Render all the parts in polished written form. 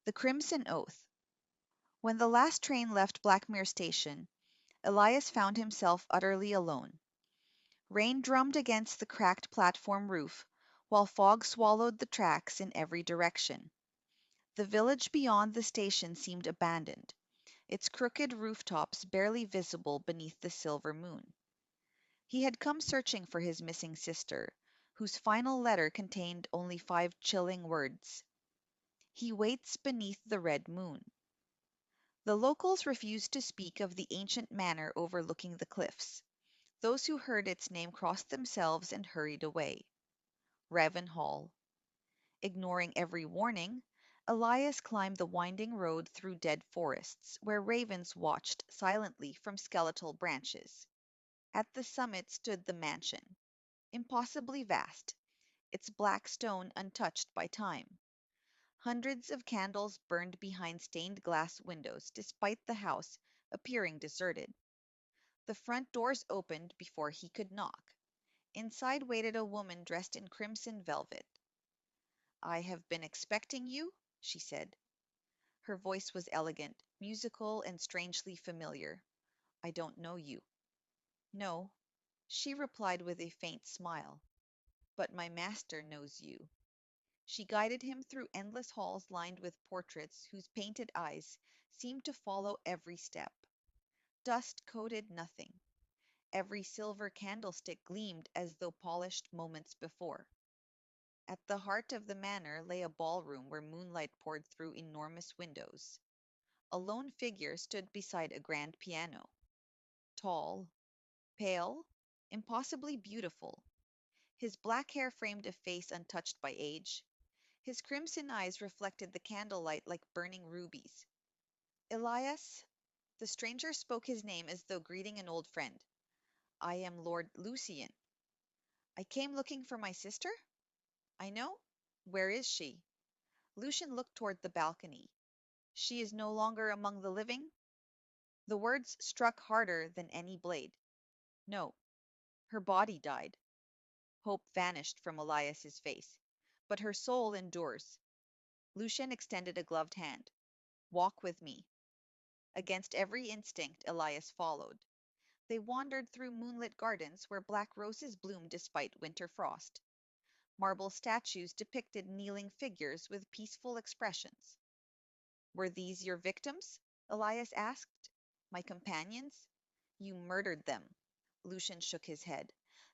The Crimson Oath. When the last train left Blackmere Station, Elias found himself utterly alone. Rain drummed against the cracked platform roof, while fog swallowed the tracks in every direction. The village beyond the station seemed abandoned, its crooked rooftops barely visible beneath the silver moon. He had come searching for his missing sister, whose final letter contained only 5 chilling words: "He waits beneath the red moon." The locals refused to speak of the ancient manor overlooking the cliffs. Those who heard its name crossed themselves and hurried away. Ravenhall. Ignoring every warning, Elias climbed the winding road through dead forests, where ravens watched silently from skeletal branches. At the summit stood the mansion, impossibly vast, its black stone untouched by time. Hundreds of candles burned behind stained glass windows, despite the house appearing deserted. The front doors opened before he could knock. Inside waited a woman dressed in crimson velvet. "I have been expecting you," she said. Her voice was elegant, musical, and strangely familiar. "I don't know you." "No," she replied with a faint smile, "but my master knows you." She guided him through endless halls lined with portraits whose painted eyes seemed to follow every step. Dust coated nothing. Every silver candlestick gleamed as though polished moments before. At the heart of the manor lay a ballroom where moonlight poured through enormous windows. A lone figure stood beside a grand piano. Tall, pale, impossibly beautiful. His black hair framed a face untouched by age. His crimson eyes reflected the candlelight like burning rubies. "Elias?" The stranger spoke his name as though greeting an old friend. "I am Lord Lucian." "I came looking for my sister?" "I know. Where is she?" Lucian looked toward the balcony. "She is no longer among the living?" The words struck harder than any blade. "No. Her body died." Hope vanished from Elias's face. "But her soul endures." Lucian extended a gloved hand. "Walk with me." Against every instinct, Elias followed. They wandered through moonlit gardens where black roses bloomed despite winter frost. Marble statues depicted kneeling figures with peaceful expressions. "Were these your victims?" Elias asked. "My companions?" "You murdered them." Lucian shook his head.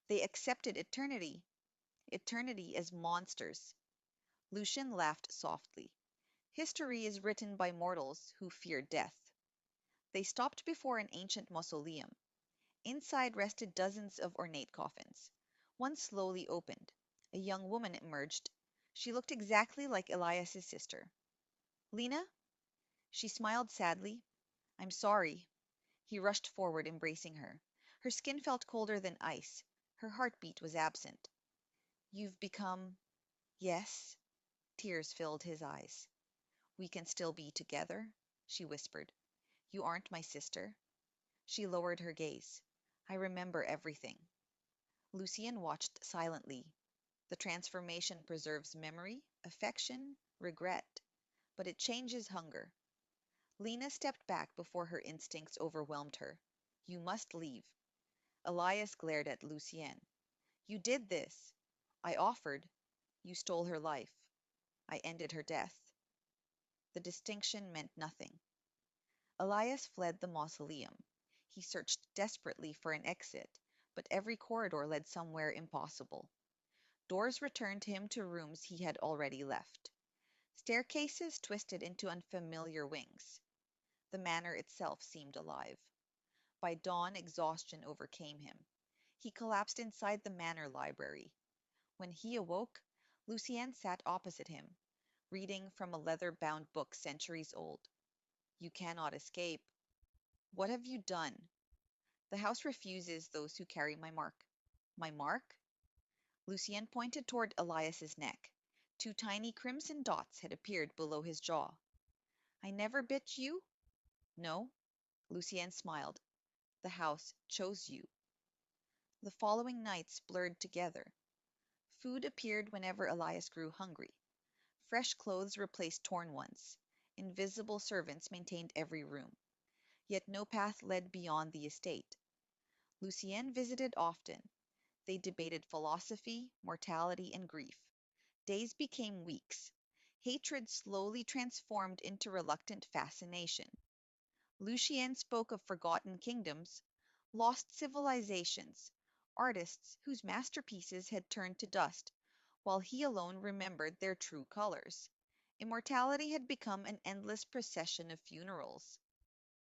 "They accepted eternity." "Eternity as monsters." Lucian laughed softly. "History is written by mortals who fear death." They stopped before an ancient mausoleum. Inside rested dozens of ornate coffins. One slowly opened. A young woman emerged. She looked exactly like Elias's sister. "Lena?" She smiled sadly. "I'm sorry." He rushed forward, embracing her. Her skin felt colder than ice. Her heartbeat was absent. "You've become—" "Yes." Tears filled his eyes. "We can still be together?" she whispered. "You aren't my sister." She lowered her gaze. "I remember everything." Lucian watched silently. The transformation preserves memory, affection, regret, but it changes hunger. Lena stepped back before her instincts overwhelmed her. "You must leave." Elias glared at Lucien. "You did this." "I offered." "You stole her life." "I ended her death." The distinction meant nothing. Elias fled the mausoleum. He searched desperately for an exit, but every corridor led somewhere impossible. Doors returned him to rooms he had already left. Staircases twisted into unfamiliar wings. The manor itself seemed alive. By dawn, exhaustion overcame him. He collapsed inside the manor library. When he awoke, Lucien sat opposite him, reading from a leather-bound book centuries old. "You cannot escape." "What have you done?" "The house refuses those who carry my mark." "My mark?" Lucien pointed toward Elias's neck. Two tiny crimson dots had appeared below his jaw. "I never bit you?" "No." Lucien smiled. "The house chose you." The following nights blurred together. Food appeared whenever Elias grew hungry. Fresh clothes replaced torn ones. Invisible servants maintained every room, yet no path led beyond the estate. Lucien visited often. They debated philosophy, mortality, and grief. Days became weeks. Hatred slowly transformed into reluctant fascination. Lucien spoke of forgotten kingdoms, lost civilizations, artists whose masterpieces had turned to dust, while he alone remembered their true colors. Immortality had become an endless procession of funerals.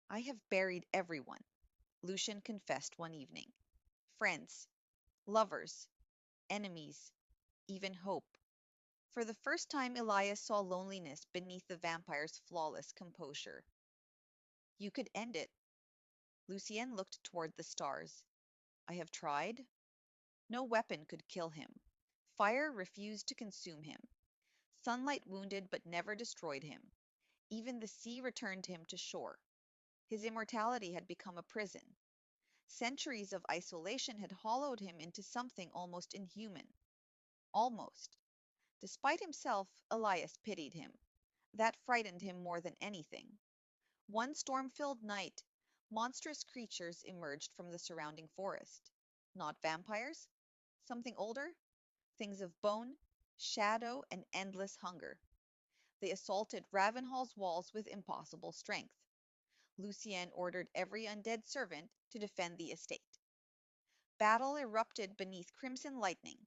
I have buried everyone, Lucian confessed one evening. Friends, lovers, enemies, even hope. For the first time, Elias saw loneliness beneath the vampire's flawless composure. You could end it. Lucien looked toward the stars. I have tried. No weapon could kill him. Fire refused to consume him. Sunlight wounded but never destroyed him. Even the sea returned him to shore. His immortality had become a prison. Centuries of isolation had hollowed him into something almost inhuman. Almost. Despite himself, Elias pitied him. That frightened him more than anything. One storm-filled night, monstrous creatures emerged from the surrounding forest. Not vampires, something older, things of bone, shadow, and endless hunger. They assaulted Ravenhall's walls with impossible strength. Lucien ordered every undead servant to defend the estate. Battle erupted beneath crimson lightning.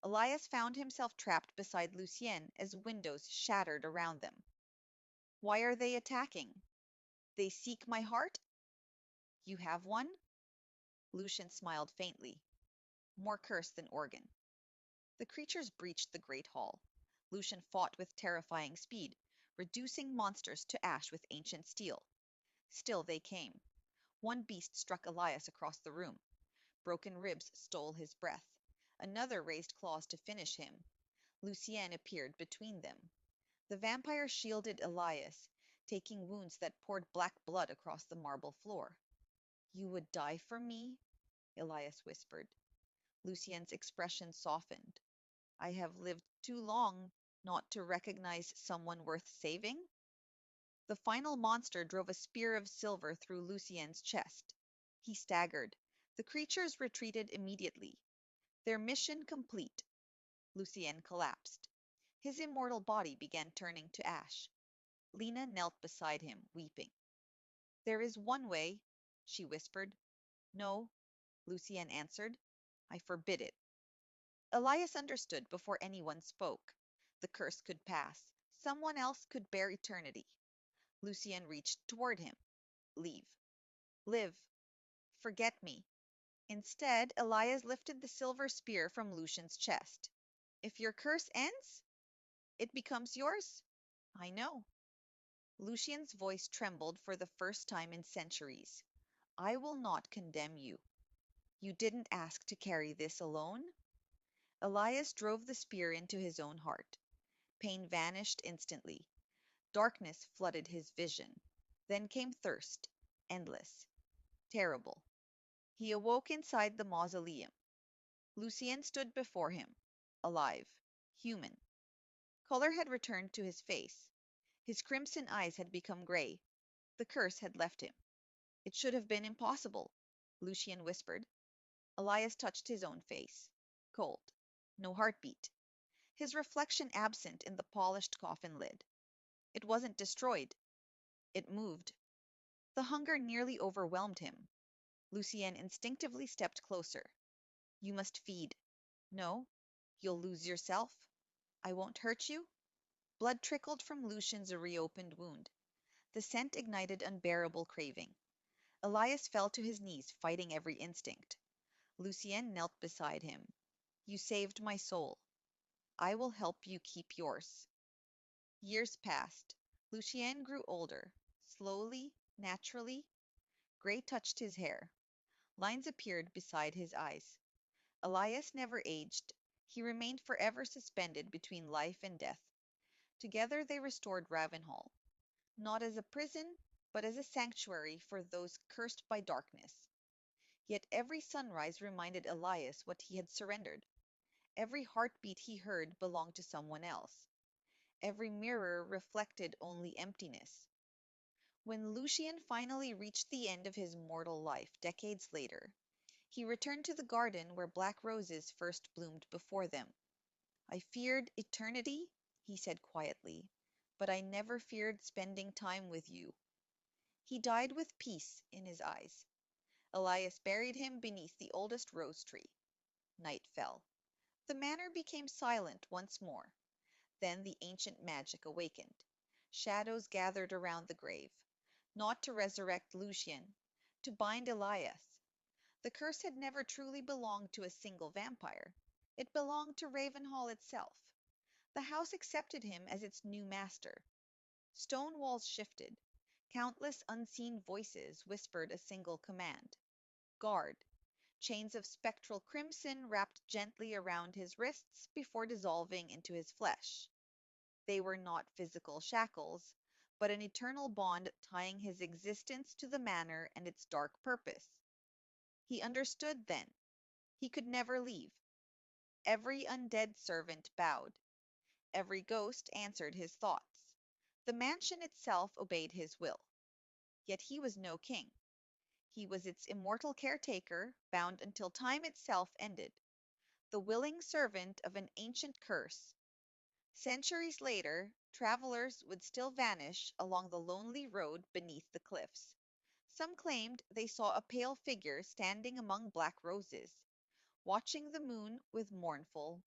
Elias found himself trapped beside Lucien as windows shattered around them. Why are they attacking? They seek my heart? You have one? Lucian smiled faintly. More curse than organ. The creatures breached the great hall. Lucian fought with terrifying speed, reducing monsters to ash with ancient steel. Still they came. One beast struck Elias across the room. Broken ribs stole his breath. Another raised claws to finish him. Lucien appeared between them. The vampire shielded Elias, taking wounds that poured black blood across the marble floor. You would die for me? Elias whispered. Lucien's expression softened. I have lived too long not to recognize someone worth saving. The final monster drove a spear of silver through Lucien's chest. He staggered. The creatures retreated immediately. Their mission complete. Lucien collapsed. His immortal body began turning to ash. Lena knelt beside him, weeping. There is one way, she whispered. No, Lucien answered. I forbid it. Elias understood before anyone spoke. The curse could pass. Someone else could bear eternity. Lucien reached toward him. Leave. Live. Forget me. Instead, Elias lifted the silver spear from Lucian's chest. If your curse ends, it becomes yours? I know. Lucian's voice trembled for the first time in centuries. I will not condemn you. You didn't ask to carry this alone. Elias drove the spear into his own heart. Pain vanished instantly. Darkness flooded his vision. Then came thirst, endless, terrible. He awoke inside the mausoleum. Lucien stood before him, alive, human. Color had returned to his face. His crimson eyes had become gray. The curse had left him. It should have been impossible, Lucien whispered. Elias touched his own face. Cold. No heartbeat. His reflection absent in the polished coffin lid. It wasn't destroyed. It moved. The hunger nearly overwhelmed him. Lucien instinctively stepped closer. You must feed. No, you'll lose yourself. I won't hurt you. Blood trickled from Lucian's reopened wound. The scent ignited unbearable craving. Elias fell to his knees, fighting every instinct. Lucien knelt beside him. You saved my soul. I will help you keep yours. Years passed. Lucien grew older. Slowly, naturally, gray touched his hair. Lines appeared beside his eyes. Elias never aged. He remained forever suspended between life and death. Together they restored Ravenhall, not as a prison, but as a sanctuary for those cursed by darkness. Yet every sunrise reminded Elias what he had surrendered. Every heartbeat he heard belonged to someone else. Every mirror reflected only emptiness. When Lucian finally reached the end of his mortal life decades later, he returned to the garden where black roses first bloomed before them. "I feared eternity," he said quietly, "but I never feared spending time with you." He died with peace in his eyes. Elias buried him beneath the oldest rose tree. Night fell. The manor became silent once more. Then the ancient magic awakened. Shadows gathered around the grave, not to resurrect Lucian, to bind Elias. The curse had never truly belonged to a single vampire. It belonged to Ravenhall itself. The house accepted him as its new master. Stone walls shifted. Countless unseen voices whispered a single command: "Guard." Chains of spectral crimson wrapped gently around his wrists before dissolving into his flesh. They were not physical shackles, but an eternal bond tying his existence to the manor and its dark purpose. He understood then. He could never leave. Every undead servant bowed. Every ghost answered his thoughts. The mansion itself obeyed his will. Yet he was no king. He was its immortal caretaker, bound until time itself ended, the willing servant of an ancient curse. Centuries later, travelers would still vanish along the lonely road beneath the cliffs. Some claimed they saw a pale figure standing among black roses, watching the moon with mournful